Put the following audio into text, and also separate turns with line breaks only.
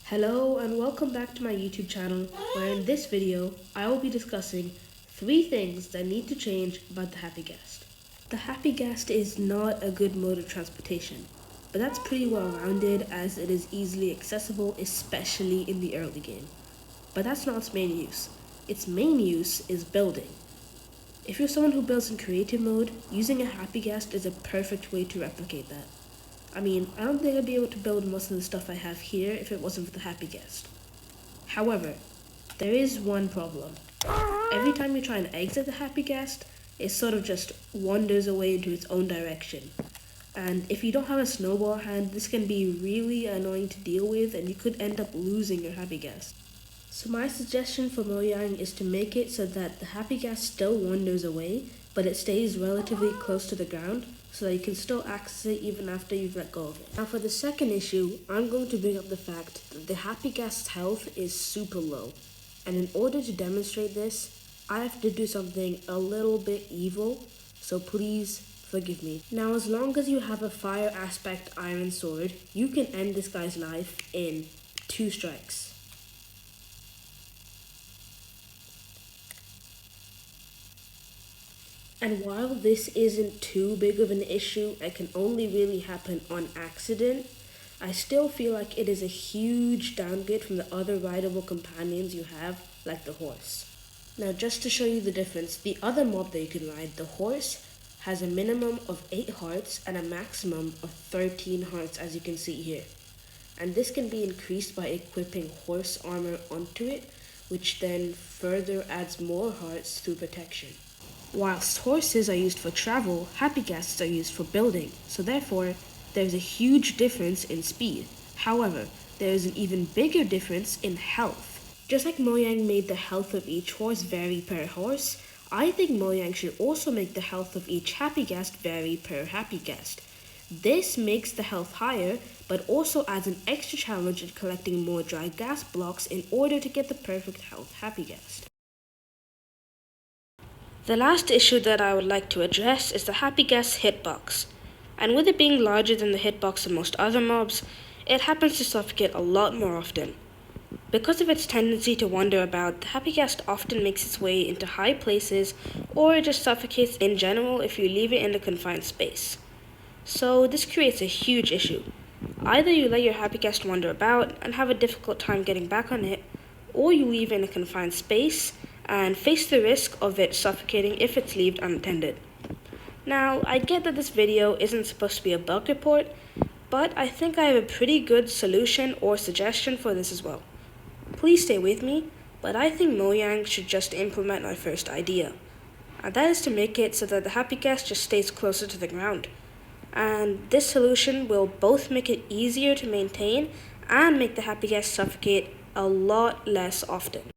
Hello and welcome back to my YouTube channel, where in this video I will be discussing 3 things that need to change about the Happy Ghast. The Happy Ghast is not a good mode of transportation, but that's pretty well rounded as it is easily accessible, especially in the early game. But that's not its main use. Its main use is building. If you're someone who builds in creative mode, using a Happy Ghast is a perfect way to replicate that. I don't think I'd be able to build most of the stuff I have here if it wasn't for the Happy Ghast. However, there is one problem. Every time you try and exit the Happy Ghast, it sort of just wanders away into its own direction. And if you don't have a snowball hand, this can be really annoying to deal with and you could end up losing your Happy Ghast. So my suggestion for Mojang is to make it so that the Happy Ghast still wanders away, but it stays relatively close to the ground, so that you can still access it even after you've let go of it. Now for the second issue, I'm going to bring up the fact that the Happy Ghast's health is super low. And in order to demonstrate this, I have to do something a little bit evil, so please forgive me. Now as long as you have a fire aspect iron sword, you can end this guy's life in 2 strikes. And while this isn't too big of an issue and can only really happen on accident, I still feel like it is a huge downgrade from the other rideable companions you have, like the horse. Now just to show you the difference, the other mob that you can ride, the horse, has a minimum of 8 hearts and a maximum of 13 hearts, as you can see here. And this can be increased by equipping horse armor onto it, which then further adds more hearts through protection. Whilst horses are used for travel, Happy Ghasts are used for building, so therefore, there's a huge difference in speed. However, there is an even bigger difference in health. Just like Mojang made the health of each horse vary per horse, I think Mojang should also make the health of each Happy Ghast vary per Happy Ghast. This makes the health higher, but also adds an extra challenge in collecting more dry gas blocks in order to get the perfect health Happy Ghast. The last issue that I would like to address is the Happy Ghast hitbox. And with it being larger than the hitbox of most other mobs, it happens to suffocate a lot more often. Because of its tendency to wander about, the Happy Ghast often makes its way into high places or it just suffocates in general if you leave it in a confined space. So this creates a huge issue. Either you let your Happy Ghast wander about and have a difficult time getting back on it, or you leave it in a confined space and face the risk of it suffocating if it's left unattended. Now, I get that this video isn't supposed to be a bug report, but I think I have a pretty good solution or suggestion for this as well. Please stay with me, but I think Mojang should just implement my first idea. And that is to make it so that the Happy Ghast just stays closer to the ground. And this solution will both make it easier to maintain and make the Happy Ghast suffocate a lot less often.